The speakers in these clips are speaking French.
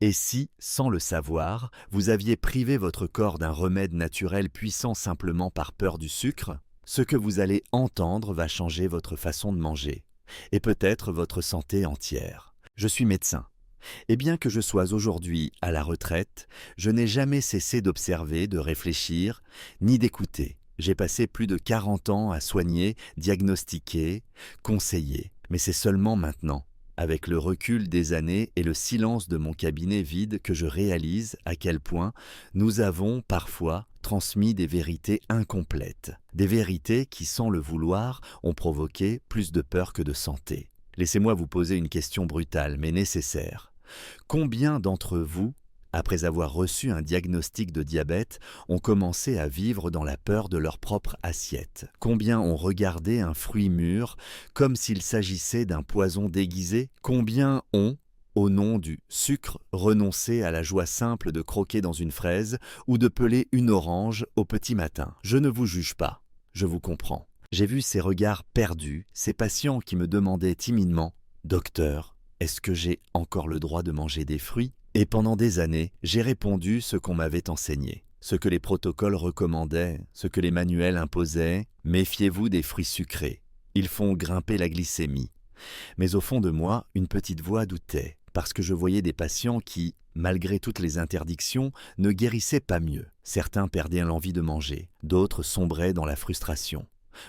Et si, sans le savoir, vous aviez privé votre corps d'un remède naturel puissant simplement par peur du sucre, ce que vous allez entendre va changer votre façon de manger, et peut-être votre santé entière. Je suis médecin, et bien que je sois aujourd'hui à la retraite, je n'ai jamais cessé d'observer, de réfléchir, ni d'écouter. J'ai passé plus de 40 ans à soigner, diagnostiquer, conseiller, mais c'est seulement maintenant, avec le recul des années et le silence de mon cabinet vide, que je réalise à quel point nous avons parfois transmis des vérités incomplètes, des vérités qui, sans le vouloir, ont provoqué plus de peur que de santé. Laissez-moi vous poser une question brutale mais nécessaire. Combien d'entre vous, après avoir reçu un diagnostic de diabète, ont commencé à vivre dans la peur de leur propre assiette? Combien ont regardé un fruit mûr comme s'il s'agissait d'un poison déguisé? Combien ont, au nom du sucre, renoncé à la joie simple de croquer dans une fraise ou de peler une orange au petit matin? Je ne vous juge pas, je vous comprends. J'ai vu ces regards perdus, ces patients qui me demandaient timidement « Docteur, est-ce que j'ai encore le droit de manger des fruits ?» Et pendant des années, j'ai répondu ce qu'on m'avait enseigné, ce que les protocoles recommandaient, ce que les manuels imposaient. Méfiez-vous des fruits sucrés, ils font grimper la glycémie. Mais au fond de moi, une petite voix doutait, parce que je voyais des patients qui, malgré toutes les interdictions, ne guérissaient pas mieux. Certains perdaient l'envie de manger, d'autres sombraient dans la frustration.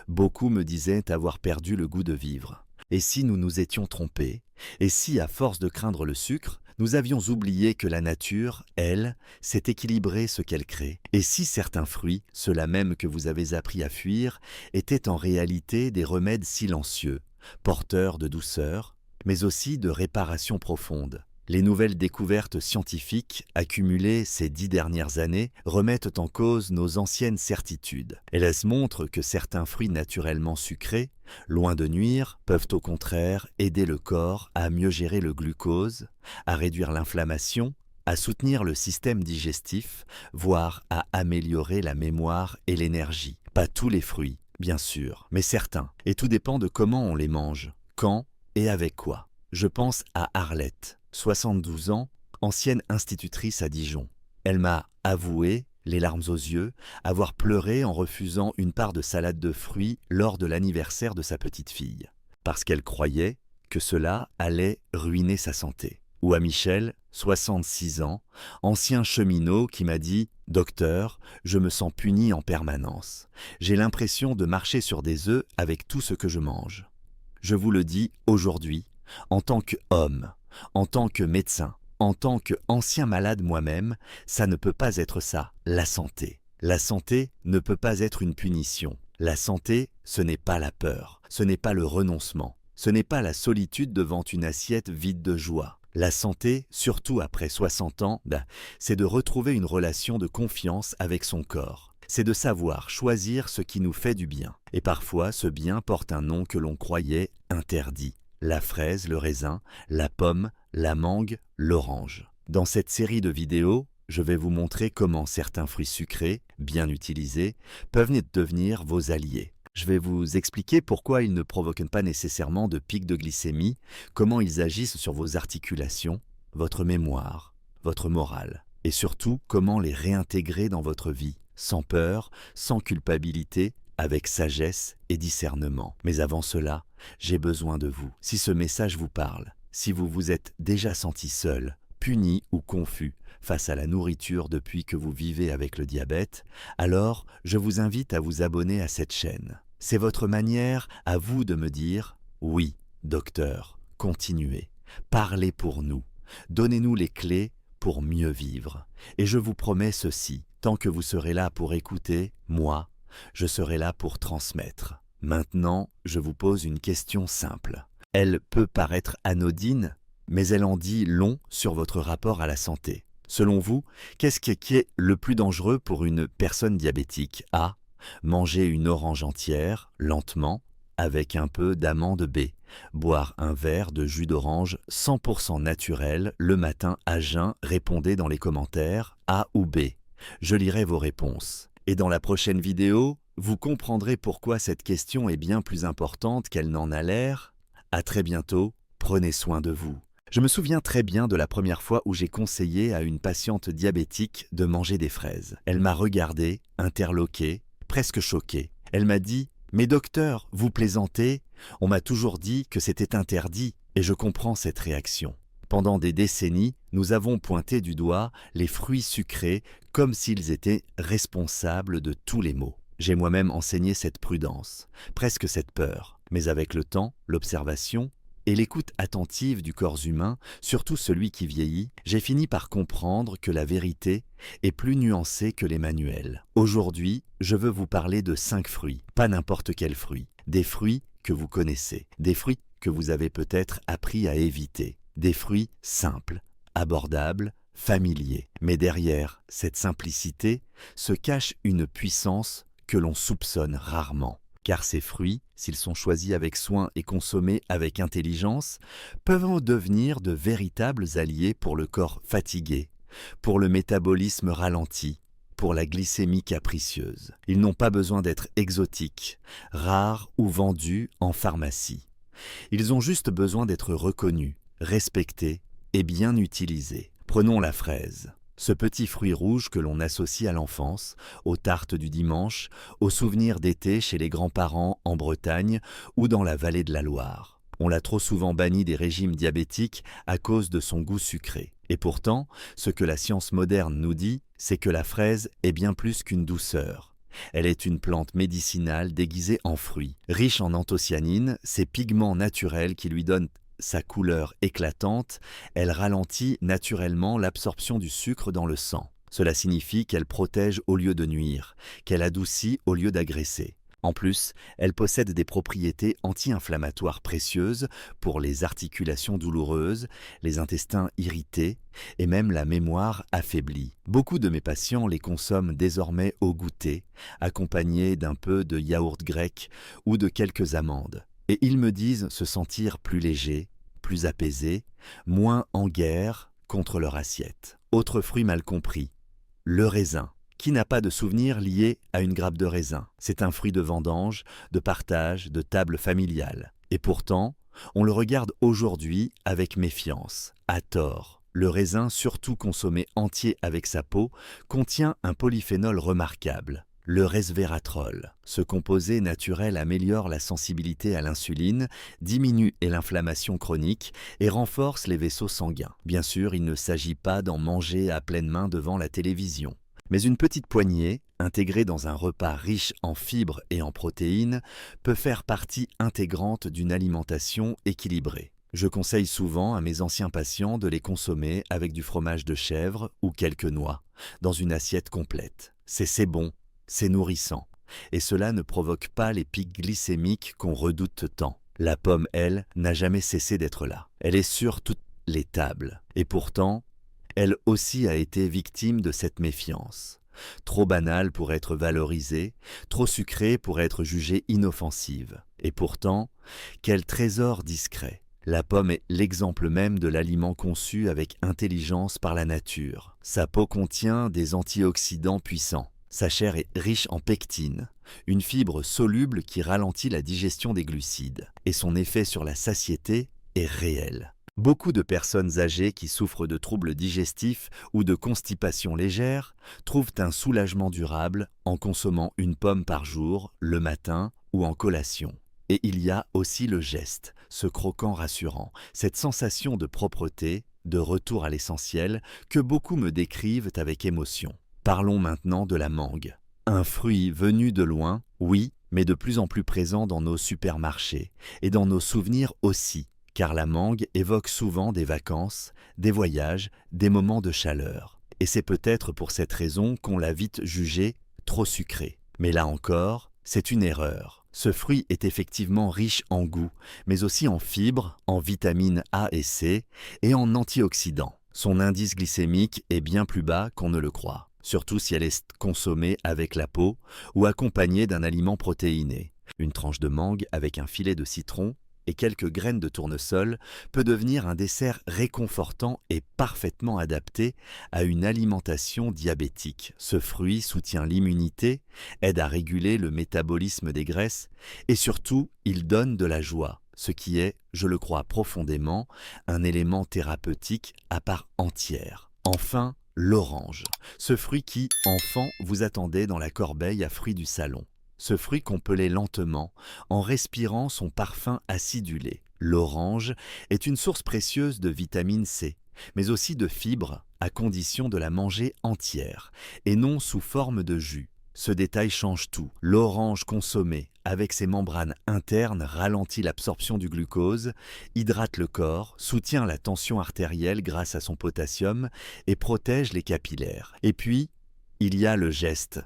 Beaucoup me disaient avoir perdu le goût de vivre. Et si nous nous étions trompés? Et si, à force de craindre le sucre, nous avions oublié que la nature, elle, sait équilibrer ce qu'elle crée? Et si certains fruits, ceux-là même que vous avez appris à fuir, étaient en réalité des remèdes silencieux, porteurs de douceur, mais aussi de réparation profonde? Les nouvelles découvertes scientifiques accumulées ces 10 dernières années remettent en cause nos anciennes certitudes. Elles montrent que certains fruits naturellement sucrés, loin de nuire, peuvent au contraire aider le corps à mieux gérer le glucose, à réduire l'inflammation, à soutenir le système digestif, voire à améliorer la mémoire et l'énergie. Pas tous les fruits, bien sûr, mais certains. Et tout dépend de comment on les mange, quand et avec quoi. Je pense à Arlette, 72 ans, ancienne institutrice à Dijon. Elle m'a avoué, les larmes aux yeux, avoir pleuré en refusant une part de salade de fruits lors de l'anniversaire de sa petite fille, parce qu'elle croyait que cela allait ruiner sa santé. Ou à Michel, 66 ans, ancien cheminot qui m'a dit « Docteur, je me sens puni en permanence. J'ai l'impression de marcher sur des œufs avec tout ce que je mange. » Je vous le dis aujourd'hui, en tant qu'homme, en tant que médecin, en tant qu'ancien malade moi-même, ça ne peut pas être ça, la santé. La santé ne peut pas être une punition. La santé, ce n'est pas la peur, ce n'est pas le renoncement, ce n'est pas la solitude devant une assiette vide de joie. La santé, surtout après 60 ans, c'est de retrouver une relation de confiance avec son corps. C'est de savoir choisir ce qui nous fait du bien. Et parfois, ce bien porte un nom que l'on croyait interdit. La fraise, le raisin, la pomme, la mangue, l'orange. Dans cette série de vidéos, je vais vous montrer comment certains fruits sucrés, bien utilisés, peuvent devenir vos alliés. Je vais vous expliquer pourquoi ils ne provoquent pas nécessairement de pic de glycémie, comment ils agissent sur vos articulations, votre mémoire, votre morale, et surtout comment les réintégrer dans votre vie, sans peur, sans culpabilité, avec sagesse et discernement. Mais avant cela, j'ai besoin de vous. Si ce message vous parle, si vous vous êtes déjà senti seul, puni ou confus face à la nourriture depuis que vous vivez avec le diabète, alors je vous invite à vous abonner à cette chaîne. C'est votre manière à vous de me dire « Oui, docteur, continuez, parlez pour nous, donnez-nous les clés pour mieux vivre. » Et je vous promets ceci, tant que vous serez là pour écouter, moi, je serai là pour transmettre. Maintenant, je vous pose une question simple. Elle peut paraître anodine, mais elle en dit long sur votre rapport à la santé. Selon vous, qu'est-ce qui est le plus dangereux pour une personne diabétique? A. Manger une orange entière, lentement, avec un peu d'amande. B. Boire un verre de jus d'orange 100% naturel le matin à jeun. Répondez dans les commentaires A ou B. Je lirai vos réponses. Et dans la prochaine vidéo, vous comprendrez pourquoi cette question est bien plus importante qu'elle n'en a l'air. À très bientôt, prenez soin de vous. Je me souviens très bien de la première fois où j'ai conseillé à une patiente diabétique de manger des fraises. Elle m'a regardé, interloqué, presque choqué. Elle m'a dit « Mais docteur, vous plaisantez? On m'a toujours dit que c'était interdit et je comprends cette réaction. » Pendant des décennies, nous avons pointé du doigt les fruits sucrés comme s'ils étaient responsables de tous les maux. J'ai moi-même enseigné cette prudence, presque cette peur. Mais avec le temps, l'observation et l'écoute attentive du corps humain, surtout celui qui vieillit, j'ai fini par comprendre que la vérité est plus nuancée que les manuels. Aujourd'hui, je veux vous parler de 5 fruits, pas n'importe quels fruits. Des fruits que vous connaissez, des fruits que vous avez peut-être appris à éviter. Des fruits simples, abordables, familiers. Mais derrière cette simplicité se cache une puissance que l'on soupçonne rarement. Car ces fruits, s'ils sont choisis avec soin et consommés avec intelligence, peuvent en devenir de véritables alliés pour le corps fatigué, pour le métabolisme ralenti, pour la glycémie capricieuse. Ils n'ont pas besoin d'être exotiques, rares ou vendus en pharmacie. Ils ont juste besoin d'être reconnus, respectés et bien utilisés. Prenons la fraise. Ce petit fruit rouge que l'on associe à l'enfance, aux tartes du dimanche, aux souvenirs d'été chez les grands-parents en Bretagne ou dans la vallée de la Loire. On l'a trop souvent banni des régimes diabétiques à cause de son goût sucré. Et pourtant, ce que la science moderne nous dit, c'est que la fraise est bien plus qu'une douceur. Elle est une plante médicinale déguisée en fruit. Riche en anthocyanines, ces pigments naturels qui lui donnent sa couleur éclatante, elle ralentit naturellement l'absorption du sucre dans le sang. Cela signifie qu'elle protège au lieu de nuire, qu'elle adoucit au lieu d'agresser. En plus, elle possède des propriétés anti-inflammatoires précieuses pour les articulations douloureuses, les intestins irrités et même la mémoire affaiblie. Beaucoup de mes patients les consomment désormais au goûter, accompagnés d'un peu de yaourt grec ou de quelques amandes. Et ils me disent se sentir plus légers, plus apaisés, moins en guerre contre leur assiette. Autre fruit mal compris, le raisin. Qui n'a pas de souvenir lié à une grappe de raisin? C'est un fruit de vendange, de partage, de table familiale. Et pourtant, on le regarde aujourd'hui avec méfiance, à tort. Le raisin, surtout consommé entier avec sa peau, contient un polyphénol remarquable, le resveratrol. Ce composé naturel améliore la sensibilité à l'insuline, diminue l'inflammation chronique et renforce les vaisseaux sanguins. Bien sûr, il ne s'agit pas d'en manger à pleine main devant la télévision. Mais une petite poignée, intégrée dans un repas riche en fibres et en protéines, peut faire partie intégrante d'une alimentation équilibrée. Je conseille souvent à mes anciens patients de les consommer avec du fromage de chèvre ou quelques noix, dans une assiette complète. C'est bon, c'est nourrissant, et cela ne provoque pas les pics glycémiques qu'on redoute tant. La pomme, elle, n'a jamais cessé d'être là. Elle est sur toutes les tables, et pourtant, elle aussi a été victime de cette méfiance. Trop banale pour être valorisée, trop sucrée pour être jugée inoffensive. Et pourtant, quel trésor discret! La pomme est l'exemple même de l'aliment conçu avec intelligence par la nature. Sa peau contient des antioxydants puissants. Sa chair est riche en pectine, une fibre soluble qui ralentit la digestion des glucides. Et son effet sur la satiété est réel. Beaucoup de personnes âgées qui souffrent de troubles digestifs ou de constipation légère trouvent un soulagement durable en consommant une pomme par jour, le matin ou en collation. Et il y a aussi le geste, ce croquant rassurant, cette sensation de propreté, de retour à l'essentiel que beaucoup me décrivent avec émotion. Parlons maintenant de la mangue. Un fruit venu de loin, oui, mais de plus en plus présent dans nos supermarchés et dans nos souvenirs aussi. Car la mangue évoque souvent des vacances, des voyages, des moments de chaleur. Et c'est peut-être pour cette raison qu'on l'a vite jugée trop sucrée. Mais là encore, c'est une erreur. Ce fruit est effectivement riche en goût, mais aussi en fibres, en vitamines A et C et en antioxydants. Son indice glycémique est bien plus bas qu'on ne le croit, surtout si elle est consommée avec la peau ou accompagnée d'un aliment protéiné. Une tranche de mangue avec un filet de citron et quelques graines de tournesol peut devenir un dessert réconfortant et parfaitement adapté à une alimentation diabétique. Ce fruit soutient l'immunité, aide à réguler le métabolisme des graisses et surtout, il donne de la joie. ce qui est, je le crois profondément, un élément thérapeutique à part entière. Enfin, l'orange, ce fruit qui, enfant, vous attendait dans la corbeille à fruits du salon. Ce fruit qu'on pelait lentement, en respirant son parfum acidulé. L'orange est une source précieuse de vitamine C, mais aussi de fibres, à condition de la manger entière, et non sous forme de jus. Ce détail change tout. L'orange consommée, avec ses membranes internes, ralentit l'absorption du glucose, hydrate le corps, soutient la tension artérielle grâce à son potassium et protège les capillaires. Et puis, il y a le geste.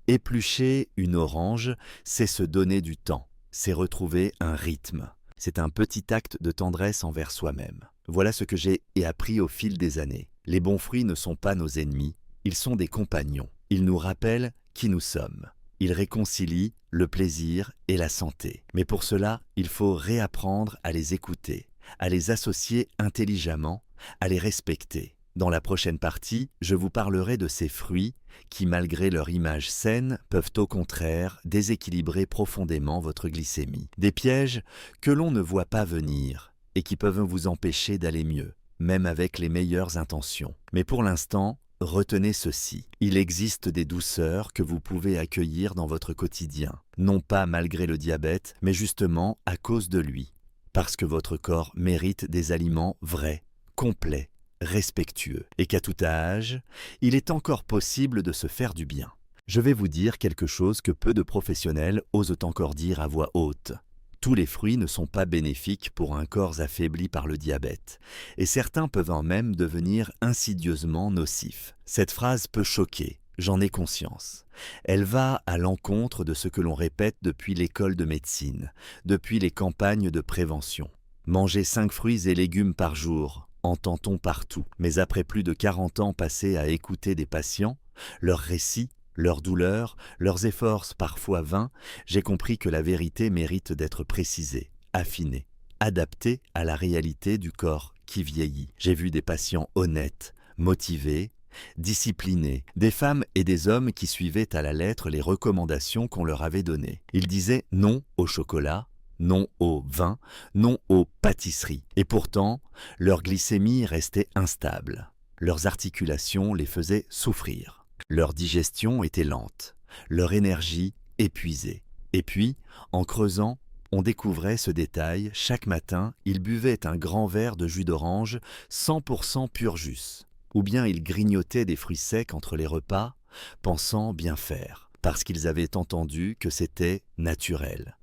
Éplucher une orange, c'est se donner du temps, c'est retrouver un rythme. C'est un petit acte de tendresse envers soi-même. Voilà ce que j'ai appris au fil des années. Les bons fruits ne sont pas nos ennemis, ils sont des compagnons. Ils nous rappellent qui nous sommes. Ils réconcilient le plaisir et la santé. Mais pour cela, il faut réapprendre à les écouter, à les associer intelligemment, à les respecter. Dans la prochaine partie, je vous parlerai de ces fruits qui, malgré leur image saine, peuvent au contraire déséquilibrer profondément votre glycémie. Des pièges que l'on ne voit pas venir et qui peuvent vous empêcher d'aller mieux, même avec les meilleures intentions. Mais pour l'instant, retenez ceci. Il existe des douceurs que vous pouvez accueillir dans votre quotidien, non pas malgré le diabète, mais justement à cause de lui, parce que votre corps mérite des aliments vrais, complets, respectueux, et qu'à tout âge, il est encore possible de se faire du bien. Je vais vous dire quelque chose que peu de professionnels osent encore dire à voix haute. Tous les fruits ne sont pas bénéfiques pour un corps affaibli par le diabète, et certains peuvent en même devenir insidieusement nocifs. Cette phrase peut choquer, j'en ai conscience. Elle va à l'encontre de ce que l'on répète depuis l'école de médecine, depuis les campagnes de prévention. Manger 5 fruits et légumes par jour, entend-on partout. Mais après plus de 40 ans passés à écouter des patients, leurs récits, leurs douleurs, leurs efforts parfois vains, j'ai compris que la vérité mérite d'être précisée, affinée, adaptée à la réalité du corps qui vieillit. J'ai vu des patients honnêtes, motivés, disciplinés, des femmes et des hommes qui suivaient à la lettre les recommandations qu'on leur avait données. Ils disaient non au chocolat, non au vin, non aux pâtisseries. Et pourtant, leur glycémie restait instable. Leurs articulations les faisaient souffrir. Leur digestion était lente, leur énergie épuisée. Et puis, en creusant, on découvrait ce détail. Chaque matin, ils buvaient un grand verre de jus d'orange 100% pur jus. Ou bien ils grignotaient des fruits secs entre les repas, pensant bien faire, parce qu'ils avaient entendu que c'était naturel.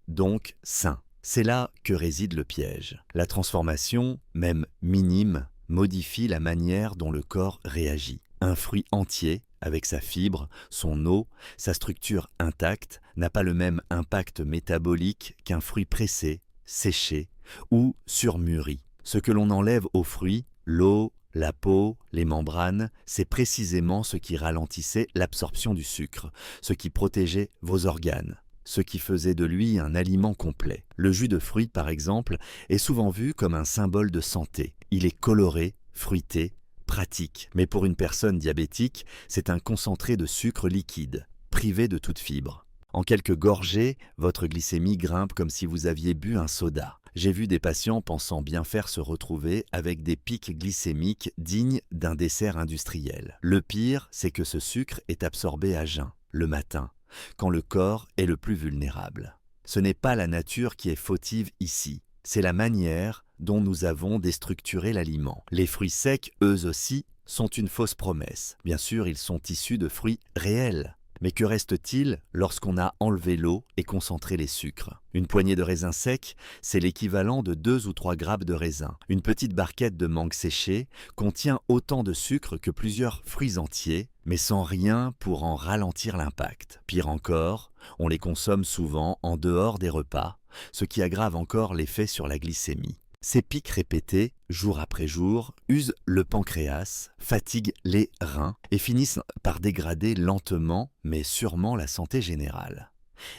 Donc sain. C'est là que réside le piège. La transformation, même minime, modifie la manière dont le corps réagit. Un fruit entier, avec sa fibre, son eau, sa structure intacte, n'a pas le même impact métabolique qu'un fruit pressé, séché ou surmûri. Ce que l'on enlève au fruit, l'eau, la peau, les membranes, c'est précisément ce qui ralentissait l'absorption du sucre, ce qui protégeait vos organes, ce qui faisait de lui un aliment complet. Le jus de fruits, par exemple, est souvent vu comme un symbole de santé. Il est coloré, fruité, pratique. Mais pour une personne diabétique, c'est un concentré de sucre liquide, privé de toute fibre. En quelques gorgées, votre glycémie grimpe comme si vous aviez bu un soda. J'ai vu des patients pensant bien faire se retrouver avec des pics glycémiques dignes d'un dessert industriel. Le pire, c'est que ce sucre est absorbé à jeun, le matin, quand le corps est le plus vulnérable. Ce n'est pas la nature qui est fautive ici, c'est la manière dont nous avons déstructuré l'aliment. Les fruits secs, eux aussi, sont une fausse promesse. Bien sûr, ils sont issus de fruits réels. Mais que reste-t-il lorsqu'on a enlevé l'eau et concentré les sucres? Une poignée de raisins secs, c'est l'équivalent de 2 ou 3 grammes de raisins. Une petite barquette de mangue séchée contient autant de sucre que plusieurs fruits entiers, mais sans rien pour en ralentir l'impact. Pire encore, on les consomme souvent en dehors des repas, ce qui aggrave encore l'effet sur la glycémie. Ces pics répétés, jour après jour, usent le pancréas, fatiguent les reins et finissent par dégrader lentement mais sûrement la santé générale.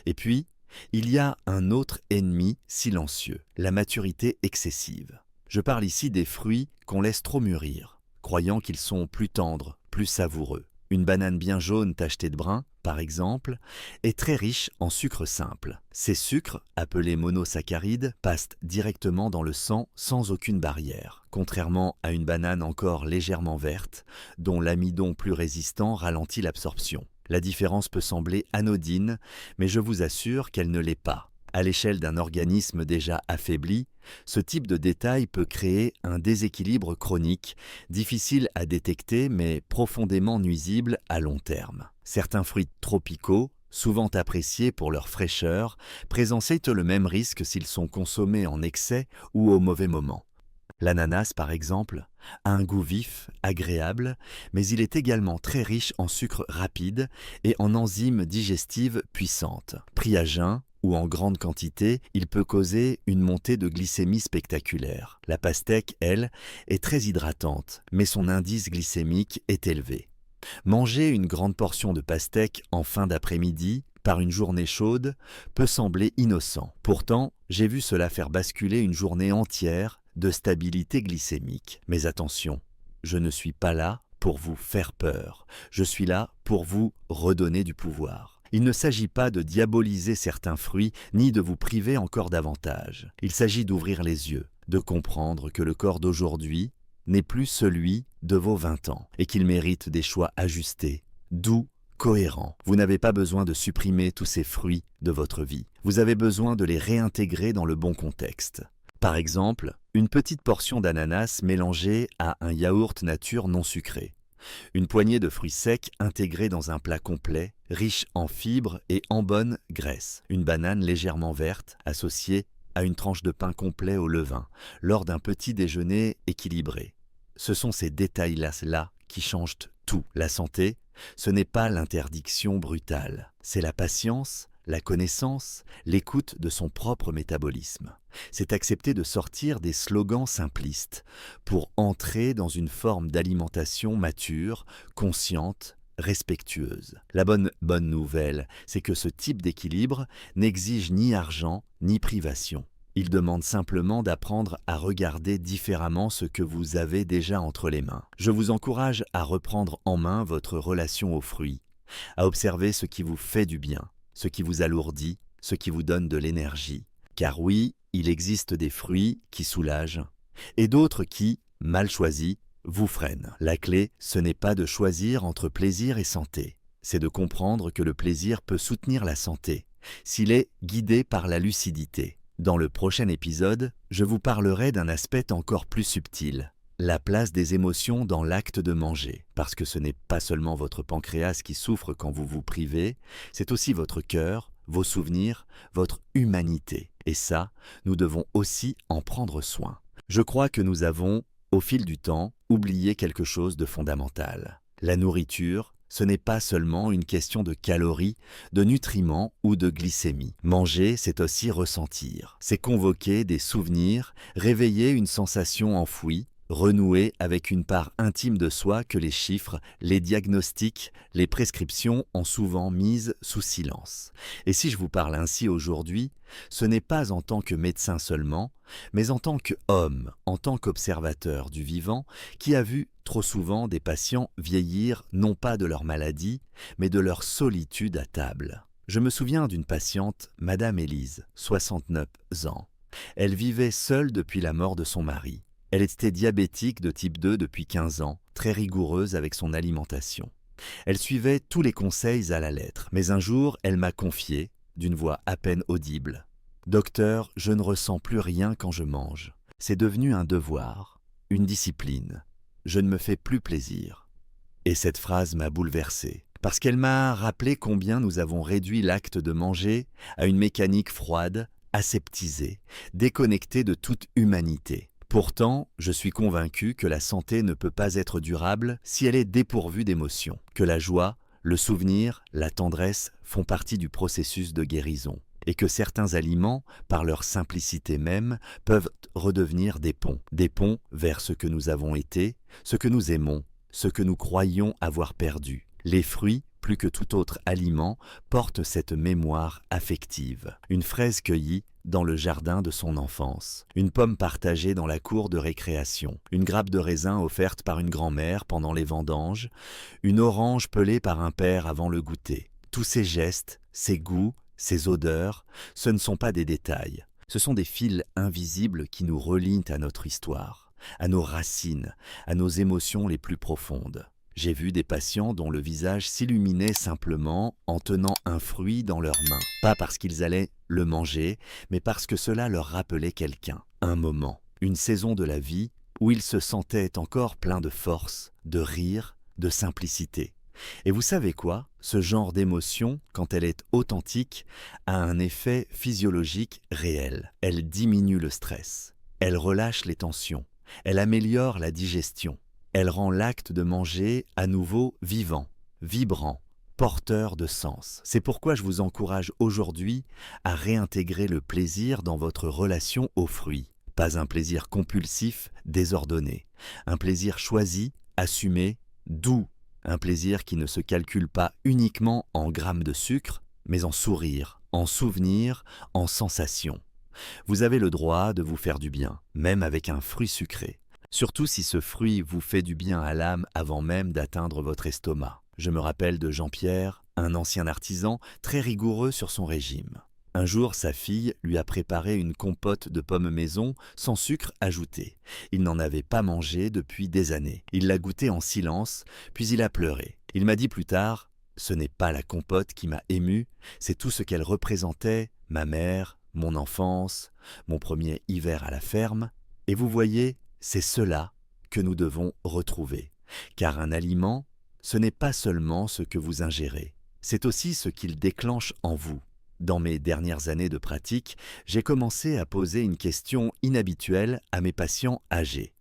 Et puis, il y a un autre ennemi silencieux, la maturité excessive. Je parle ici des fruits qu'on laisse trop mûrir, croyant qu'ils sont plus tendres, plus savoureux. Une banane bien jaune tachetée de brun, par exemple, est très riche en sucre simple. Ces sucres, appelés monosaccharides, passent directement dans le sang sans aucune barrière, contrairement à une banane encore légèrement verte, dont l'amidon plus résistant ralentit l'absorption. La différence peut sembler anodine, mais je vous assure qu'elle ne l'est pas. À l'échelle d'un organisme déjà affaibli, ce type de détail peut créer un déséquilibre chronique, difficile à détecter mais profondément nuisible à long terme. Certains fruits tropicaux, souvent appréciés pour leur fraîcheur, présentent le même risque s'ils sont consommés en excès ou au mauvais moment. L'ananas, par exemple, a un goût vif, agréable, mais il est également très riche en sucre rapide et en enzymes digestives puissantes. Pris à jeun ou en grande quantité, il peut causer une montée de glycémie spectaculaire. La pastèque, elle, est très hydratante, mais son indice glycémique est élevé. Manger une grande portion de pastèque en fin d'après-midi, par une journée chaude, peut sembler innocent. Pourtant, j'ai vu cela faire basculer une journée entière de stabilité glycémique. Mais attention, je ne suis pas là pour vous faire peur, je suis là pour vous redonner du pouvoir. Il ne s'agit pas de diaboliser certains fruits, ni de vous priver encore davantage. Il s'agit d'ouvrir les yeux, de comprendre que le corps d'aujourd'hui n'est plus celui de vos 20 ans, et qu'il mérite des choix ajustés, doux, cohérents. Vous n'avez pas besoin de supprimer tous ces fruits de votre vie. Vous avez besoin de les réintégrer dans le bon contexte. Par exemple, une petite portion d'ananas mélangée à un yaourt nature non sucré. Une poignée de fruits secs intégrés dans un plat complet, riche en fibres et en bonne graisse. Une banane légèrement verte associée à une tranche de pain complet au levain, lors d'un petit déjeuner équilibré. Ce sont ces détails-là qui changent tout. La santé, ce n'est pas l'interdiction brutale, c'est la patience, la connaissance, l'écoute de son propre métabolisme. C'est accepter de sortir des slogans simplistes pour entrer dans une forme d'alimentation mature, consciente, respectueuse. La bonne nouvelle, c'est que ce type d'équilibre n'exige ni argent ni privation. Il demande simplement d'apprendre à regarder différemment ce que vous avez déjà entre les mains. Je vous encourage à reprendre en main votre relation aux fruits, à observer ce qui vous fait du bien, ce qui vous alourdit, ce qui vous donne de l'énergie. Car oui, il existe des fruits qui soulagent et d'autres qui, mal choisis, vous freinent. La clé, ce n'est pas de choisir entre plaisir et santé, c'est de comprendre que le plaisir peut soutenir la santé, s'il est guidé par la lucidité. Dans le prochain épisode, je vous parlerai d'un aspect encore plus subtil, la place des émotions dans l'acte de manger, parce que ce n'est pas seulement votre pancréas qui souffre quand vous vous privez, c'est aussi votre cœur, vos souvenirs, votre humanité. Et ça, nous devons aussi en prendre soin. Je crois que nous avons, au fil du temps, oublié quelque chose de fondamental. La nourriture, ce n'est pas seulement une question de calories, de nutriments ou de glycémie. Manger, c'est aussi ressentir. C'est convoquer des souvenirs, réveiller une sensation enfouie, renouer avec une part intime de soi que les chiffres, les diagnostics, les prescriptions ont souvent mise sous silence. Et si je vous parle ainsi aujourd'hui, ce n'est pas en tant que médecin seulement, mais en tant qu'homme, en tant qu'observateur du vivant, qui a vu trop souvent des patients vieillir non pas de leur maladie, mais de leur solitude à table. Je me souviens d'une patiente, Madame Élise, 69 ans. Elle vivait seule depuis la mort de son mari. Elle était diabétique de type 2 depuis 15 ans, très rigoureuse avec son alimentation. Elle suivait tous les conseils à la lettre, mais un jour, elle m'a confié, d'une voix à peine audible, « Docteur, je ne ressens plus rien quand je mange. C'est devenu un devoir, une discipline. Je ne me fais plus plaisir. » Et cette phrase m'a bouleversé, parce qu'elle m'a rappelé combien nous avons réduit l'acte de manger à une mécanique froide, aseptisée, déconnectée de toute humanité. Pourtant, je suis convaincu que la santé ne peut pas être durable si elle est dépourvue d'émotions, que la joie, le souvenir, la tendresse font partie du processus de guérison, et que certains aliments, par leur simplicité même, peuvent redevenir des ponts vers ce que nous avons été, ce que nous aimons, ce que nous croyions avoir perdu. Les fruits, plus que tout autre aliment, portent cette mémoire affective. Une fraise cueillie dans le jardin de son enfance, une pomme partagée dans la cour de récréation, une grappe de raisin offerte par une grand-mère pendant les vendanges, une orange pelée par un père avant le goûter. Tous ces gestes, ces goûts, ces odeurs, ce ne sont pas des détails. Ce sont des fils invisibles qui nous relient à notre histoire, à nos racines, à nos émotions les plus profondes. J'ai vu des patients dont le visage s'illuminait simplement en tenant un fruit dans leurs mains. Pas parce qu'ils allaient le manger, mais parce que cela leur rappelait quelqu'un, un moment, une saison de la vie où ils se sentaient encore pleins de force, de rire, de simplicité. Et vous savez quoi? Ce genre d'émotion, quand elle est authentique, a un effet physiologique réel. Elle diminue le stress, elle relâche les tensions, elle améliore la digestion. Elle rend l'acte de manger à nouveau vivant, vibrant, porteur de sens. C'est pourquoi je vous encourage aujourd'hui à réintégrer le plaisir dans votre relation aux fruits. Pas un plaisir compulsif, désordonné. Un plaisir choisi, assumé, doux. Un plaisir qui ne se calcule pas uniquement en grammes de sucre, mais en sourire, en souvenirs, en sensations. Vous avez le droit de vous faire du bien, même avec un fruit sucré. Surtout si ce fruit vous fait du bien à l'âme avant même d'atteindre votre estomac. Je me rappelle de Jean-Pierre, un ancien artisan très rigoureux sur son régime. Un jour, sa fille lui a préparé une compote de pommes maison sans sucre ajouté. Il n'en avait pas mangé depuis des années. Il l'a goûtée en silence, puis il a pleuré. Il m'a dit plus tard, « Ce n'est pas la compote qui m'a ému, c'est tout ce qu'elle représentait, ma mère, mon enfance, mon premier hiver à la ferme. Et vous voyez, c'est cela que nous devons retrouver. Car un aliment, ce n'est pas seulement ce que vous ingérez, c'est aussi ce qu'il déclenche en vous. Dans mes dernières années de pratique, j'ai commencé à poser une question inhabituelle à mes patients âgés.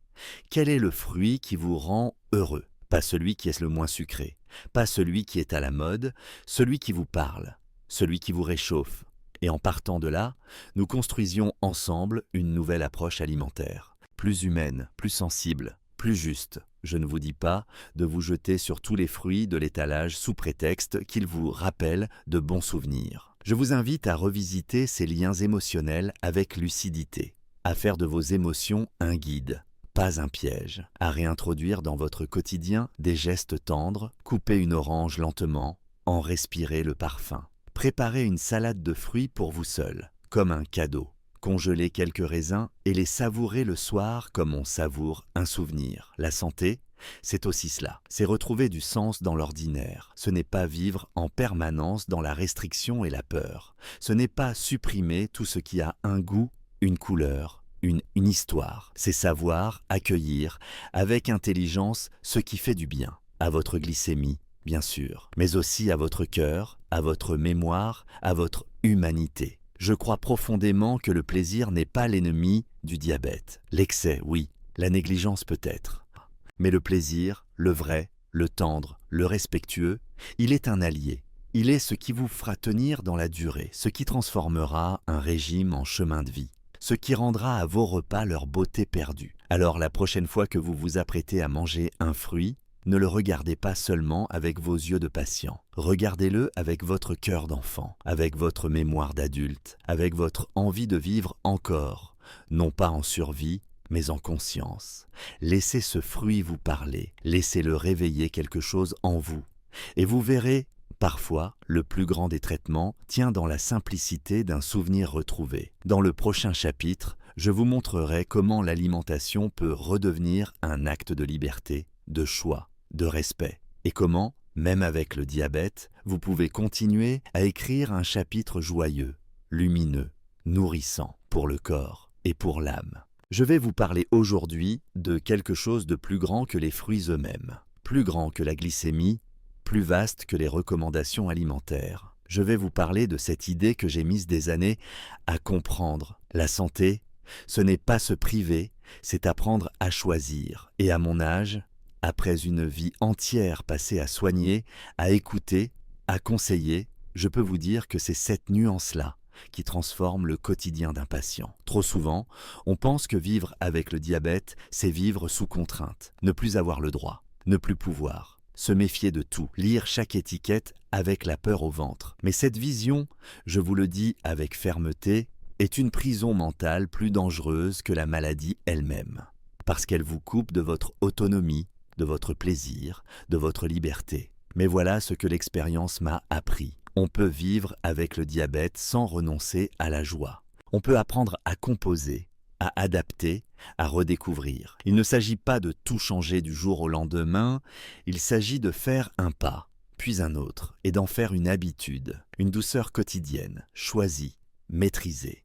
Quel est le fruit qui vous rend heureux? Pas celui qui est le moins sucré, pas celui qui est à la mode, celui qui vous parle, celui qui vous réchauffe. Et en partant de là, nous construisions ensemble une nouvelle approche alimentaire. Plus humaine, plus sensible, plus juste. Je ne vous dis pas de vous jeter sur tous les fruits de l'étalage sous prétexte qu'ils vous rappellent de bons souvenirs. Je vous invite à revisiter ces liens émotionnels avec lucidité, à faire de vos émotions un guide, pas un piège, à réintroduire dans votre quotidien des gestes tendres, couper une orange lentement, en respirer le parfum, préparer une salade de fruits pour vous seul, comme un cadeau. Congeler quelques raisins et les savourer le soir comme on savoure un souvenir. La santé, c'est aussi cela. C'est retrouver du sens dans l'ordinaire. Ce n'est pas vivre en permanence dans la restriction et la peur. Ce n'est pas supprimer tout ce qui a un goût, une couleur, une histoire. C'est savoir accueillir avec intelligence ce qui fait du bien. À votre glycémie, bien sûr, mais aussi à votre cœur, à votre mémoire, à votre humanité. Je crois profondément que le plaisir n'est pas l'ennemi du diabète. L'excès, oui, la négligence peut-être. Mais le plaisir, le vrai, le tendre, le respectueux, il est un allié. Il est ce qui vous fera tenir dans la durée, ce qui transformera un régime en chemin de vie, ce qui rendra à vos repas leur beauté perdue. Alors la prochaine fois que vous vous apprêtez à manger un fruit, ne le regardez pas seulement avec vos yeux de patient. Regardez-le avec votre cœur d'enfant, avec votre mémoire d'adulte, avec votre envie de vivre encore, non pas en survie, mais en conscience. Laissez ce fruit vous parler, laissez-le réveiller quelque chose en vous. Et vous verrez, parfois, le plus grand des traitements tient dans la simplicité d'un souvenir retrouvé. Dans le prochain chapitre, je vous montrerai comment l'alimentation peut redevenir un acte de liberté, de choix, de respect, et comment, même avec le diabète, vous pouvez continuer à écrire un chapitre joyeux, lumineux, nourrissant pour le corps et pour l'âme. Je vais vous parler aujourd'hui de quelque chose de plus grand que les fruits eux-mêmes, plus grand que la glycémie, plus vaste que les recommandations alimentaires. Je vais vous parler de cette idée que j'ai mise des années à comprendre. La santé, ce n'est pas se priver, c'est apprendre à choisir. Et à mon âge, après une vie entière passée à soigner, à écouter, à conseiller, je peux vous dire que c'est cette nuance-là qui transforme le quotidien d'un patient. Trop souvent, on pense que vivre avec le diabète, c'est vivre sous contrainte, ne plus avoir le droit, ne plus pouvoir, se méfier de tout, lire chaque étiquette avec la peur au ventre. Mais cette vision, je vous le dis avec fermeté, est une prison mentale plus dangereuse que la maladie elle-même, parce qu'elle vous coupe de votre autonomie, de votre plaisir, de votre liberté. Mais voilà ce que l'expérience m'a appris. On peut vivre avec le diabète sans renoncer à la joie. On peut apprendre à composer, à adapter, à redécouvrir. Il ne s'agit pas de tout changer du jour au lendemain, il s'agit de faire un pas, puis un autre, et d'en faire une habitude, une douceur quotidienne, choisie, maîtrisée.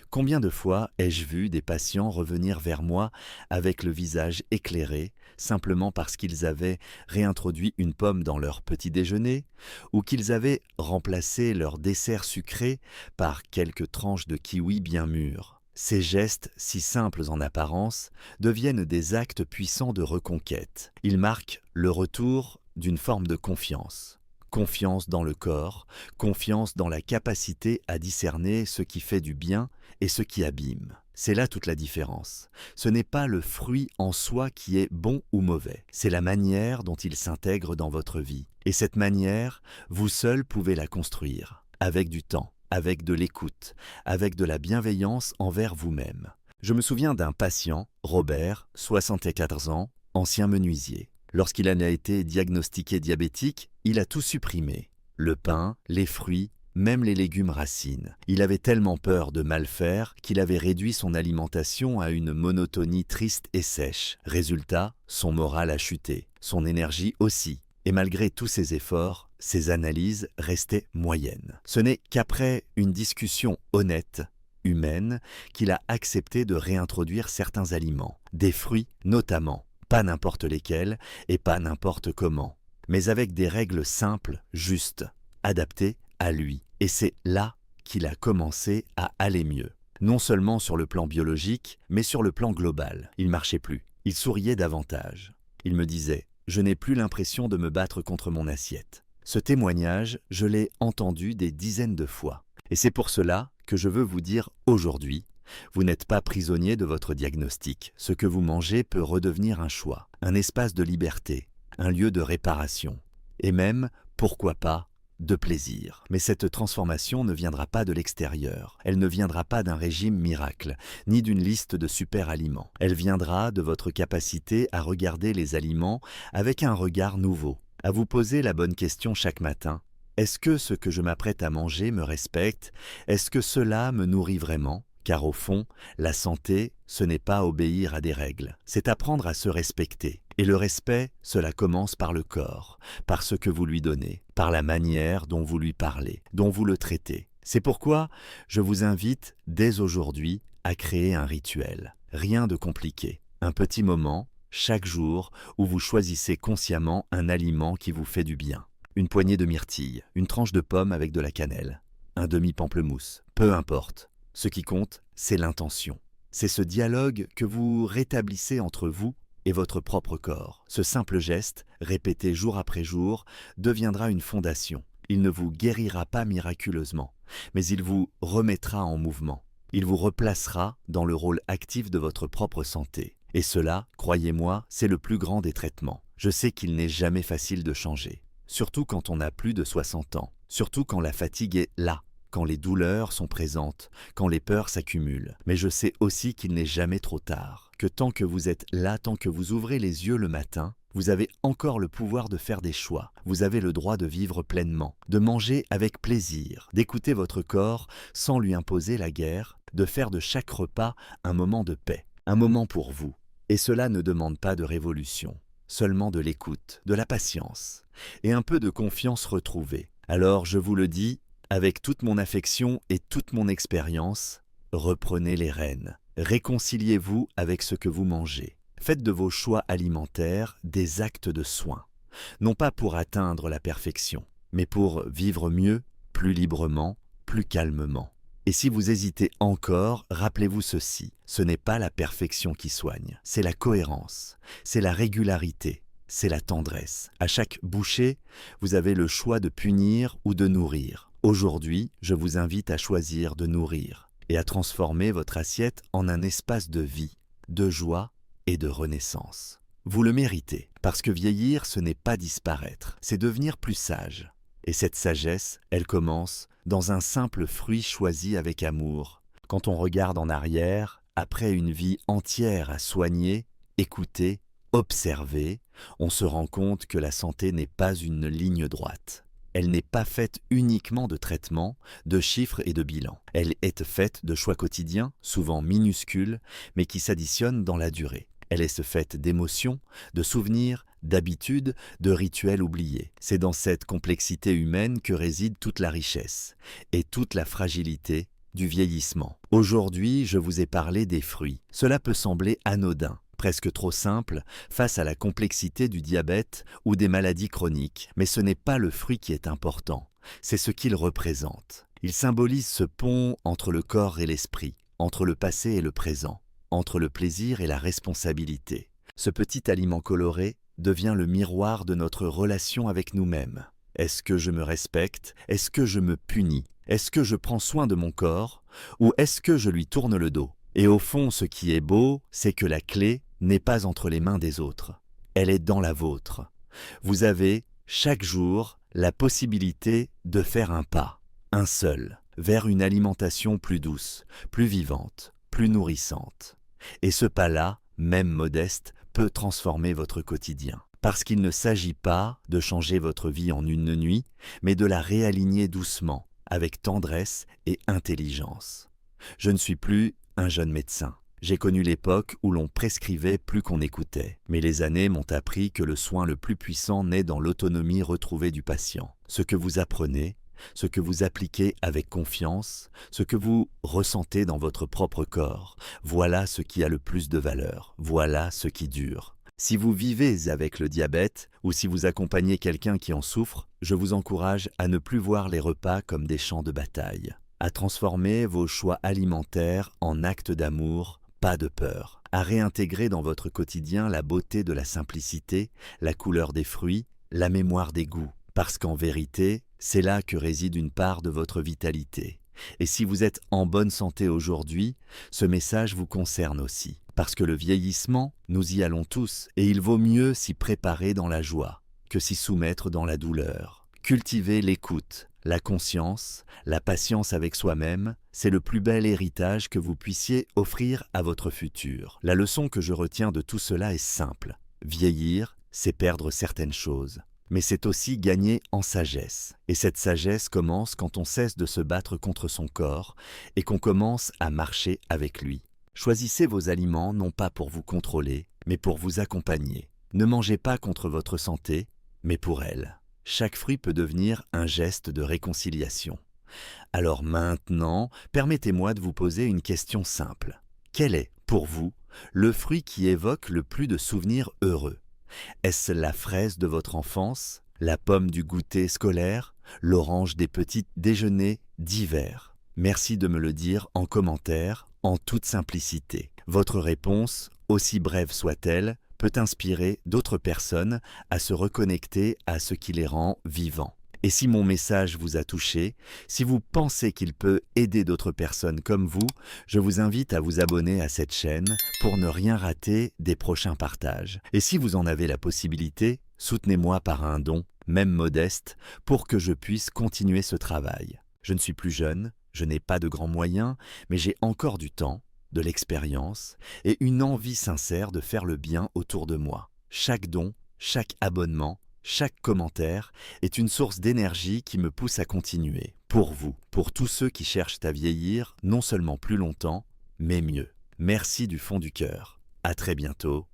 Combien de fois ai-je vu des patients revenir vers moi avec le visage éclairé, simplement parce qu'ils avaient réintroduit une pomme dans leur petit déjeuner, ou qu'ils avaient remplacé leur dessert sucré par quelques tranches de kiwi bien mûres. Ces gestes, si simples en apparence, deviennent des actes puissants de reconquête. Ils marquent le retour d'une forme de confiance. Confiance dans le corps, confiance dans la capacité à discerner ce qui fait du bien et ce qui abîme. C'est là toute la différence. Ce n'est pas le fruit en soi qui est bon ou mauvais, c'est la manière dont il s'intègre dans votre vie. Et cette manière, vous seul pouvez la construire, avec du temps, avec de l'écoute, avec de la bienveillance envers vous-même. Je me souviens d'un patient, Robert, 74 ans, ancien menuisier. Lorsqu'il en a été diagnostiqué diabétique, il a tout supprimé. Le pain, les fruits, même les légumes racines. Il avait tellement peur de mal faire qu'il avait réduit son alimentation à une monotonie triste et sèche. Résultat, son moral a chuté, son énergie aussi. Et malgré tous ses efforts, ses analyses restaient moyennes. Ce n'est qu'après une discussion honnête, humaine, qu'il a accepté de réintroduire certains aliments, des fruits notamment. Pas n'importe lesquels et pas n'importe comment, mais avec des règles simples, justes, adaptées à lui. Et c'est là qu'il a commencé à aller mieux. Non seulement sur le plan biologique, mais sur le plan global. Il marchait plus, il souriait davantage. Il me disait « Je n'ai plus l'impression de me battre contre mon assiette ». Ce témoignage, je l'ai entendu des dizaines de fois. Et c'est pour cela que je veux vous dire aujourd'hui, vous n'êtes pas prisonnier de votre diagnostic. Ce que vous mangez peut redevenir un choix, un espace de liberté, un lieu de réparation. Et même, pourquoi pas, de plaisir. Mais cette transformation ne viendra pas de l'extérieur. Elle ne viendra pas d'un régime miracle, ni d'une liste de super aliments. Elle viendra de votre capacité à regarder les aliments avec un regard nouveau, à vous poser la bonne question chaque matin. Est-ce que ce que je m'apprête à manger me respecte? Est-ce que cela me nourrit vraiment? Car au fond, la santé, ce n'est pas obéir à des règles, c'est apprendre à se respecter. Et le respect, cela commence par le corps, par ce que vous lui donnez, par la manière dont vous lui parlez, dont vous le traitez. C'est pourquoi je vous invite dès aujourd'hui à créer un rituel. Rien de compliqué. Un petit moment, chaque jour, où vous choisissez consciemment un aliment qui vous fait du bien. Une poignée de myrtilles, une tranche de pomme avec de la cannelle, un demi-pamplemousse, peu importe. Ce qui compte, c'est l'intention. C'est ce dialogue que vous rétablissez entre vous et votre propre corps. Ce simple geste, répété jour après jour, deviendra une fondation. Il ne vous guérira pas miraculeusement, mais il vous remettra en mouvement. Il vous replacera dans le rôle actif de votre propre santé. Et cela, croyez-moi, c'est le plus grand des traitements. Je sais qu'il n'est jamais facile de changer, surtout quand on a plus de 60 ans, surtout quand la fatigue est là, quand les douleurs sont présentes, quand les peurs s'accumulent. Mais je sais aussi qu'il n'est jamais trop tard, que tant que vous êtes là, tant que vous ouvrez les yeux le matin, vous avez encore le pouvoir de faire des choix. Vous avez le droit de vivre pleinement, de manger avec plaisir, d'écouter votre corps sans lui imposer la guerre, de faire de chaque repas un moment de paix, un moment pour vous. Et cela ne demande pas de révolution, seulement de l'écoute, de la patience et un peu de confiance retrouvée. Alors je vous le dis, avec toute mon affection et toute mon expérience, reprenez les rênes. Réconciliez-vous avec ce que vous mangez. Faites de vos choix alimentaires des actes de soin, non pas pour atteindre la perfection, mais pour vivre mieux, plus librement, plus calmement. Et si vous hésitez encore, rappelez-vous ceci, ce n'est pas la perfection qui soigne, c'est la cohérence, c'est la régularité, c'est la tendresse. À chaque bouchée, vous avez le choix de punir ou de nourrir. Aujourd'hui, je vous invite à choisir de nourrir et à transformer votre assiette en un espace de vie, de joie et de renaissance. Vous le méritez, parce que vieillir, ce n'est pas disparaître, c'est devenir plus sage. Et cette sagesse, elle commence dans un simple fruit choisi avec amour, Quand on regarde en arrière, après une vie entière à soigner, écouter, observer, on se rend compte que la santé n'est pas une ligne droite. Elle n'est pas faite uniquement de traitements, de chiffres et de bilans. Elle est faite de choix quotidiens, souvent minuscules, mais qui s'additionnent dans la durée. Elle est faite d'émotions, de souvenirs, d'habitudes, de rituels oubliés. C'est dans cette complexité humaine que réside toute la richesse et toute la fragilité du vieillissement. Aujourd'hui, je vous ai parlé des fruits. Cela peut sembler anodin, presque trop simple face à la complexité du diabète ou des maladies chroniques, mais ce n'est pas le fruit qui est important, c'est ce qu'il représente. Il symbolise ce pont entre le corps et l'esprit, entre le passé et le présent, entre le plaisir et la responsabilité. Ce petit aliment coloré devient le miroir de notre relation avec nous-mêmes. Est-ce que je me respecte? Est-ce que je me punis? Est-ce que je prends soin de mon corps? Ou est-ce que je lui tourne le dos? Et au fond, ce qui est beau, c'est que la clé n'est pas entre les mains des autres. Elle est dans la vôtre. Vous avez, chaque jour, la possibilité de faire un pas, un seul, vers une alimentation plus douce, plus vivante, plus nourrissante. Et ce pas-là, même modeste, peut transformer votre quotidien. Parce qu'il ne s'agit pas de changer votre vie en une nuit, mais de la réaligner doucement, avec tendresse et intelligence. Je ne suis plus un jeune médecin. J'ai connu l'époque où l'on prescrivait plus qu'on écoutait. Mais les années m'ont appris que le soin le plus puissant naît dans l'autonomie retrouvée du patient. Ce que vous apprenez, ce que vous appliquez avec confiance, ce que vous ressentez dans votre propre corps, voilà ce qui a le plus de valeur, voilà ce qui dure. Si vous vivez avec le diabète ou si vous accompagnez quelqu'un qui en souffre, je vous encourage à ne plus voir les repas comme des champs de bataille, à transformer vos choix alimentaires en actes d'amour, pas de peur, à réintégrer dans votre quotidien la beauté de la simplicité, la couleur des fruits, la mémoire des goûts, parce qu'en vérité, c'est là que réside une part de votre vitalité. Et si vous êtes en bonne santé aujourd'hui, ce message vous concerne aussi. Parce que le vieillissement, nous y allons tous, et il vaut mieux s'y préparer dans la joie que s'y soumettre dans la douleur. Cultiver l'écoute, la conscience, la patience avec soi-même, c'est le plus bel héritage que vous puissiez offrir à votre futur. La leçon que je retiens de tout cela est simple. Vieillir, c'est perdre certaines choses. Mais c'est aussi gagner en sagesse. Et cette sagesse commence quand on cesse de se battre contre son corps et qu'on commence à marcher avec lui. Choisissez vos aliments non pas pour vous contrôler, mais pour vous accompagner. Ne mangez pas contre votre santé, mais pour elle. Chaque fruit peut devenir un geste de réconciliation. Alors maintenant, permettez-moi de vous poser une question simple. Quel est, pour vous, le fruit qui évoque le plus de souvenirs heureux? Est-ce la fraise de votre enfance, la pomme du goûter scolaire, l'orange des petits déjeuners d'hiver? Merci de me le dire en commentaire, en toute simplicité. Votre réponse, aussi brève soit-elle, peut inspirer d'autres personnes à se reconnecter à ce qui les rend vivants. Et si mon message vous a touché, si vous pensez qu'il peut aider d'autres personnes comme vous, je vous invite à vous abonner à cette chaîne pour ne rien rater des prochains partages. Et si vous en avez la possibilité, soutenez-moi par un don, même modeste, pour que je puisse continuer ce travail. Je ne suis plus jeune, je n'ai pas de grands moyens, mais j'ai encore du temps, de l'expérience et une envie sincère de faire le bien autour de moi. Chaque don, chaque abonnement, chaque commentaire est une source d'énergie qui me pousse à continuer. Pour vous, pour tous ceux qui cherchent à vieillir, non seulement plus longtemps, mais mieux. Merci du fond du cœur. À très bientôt.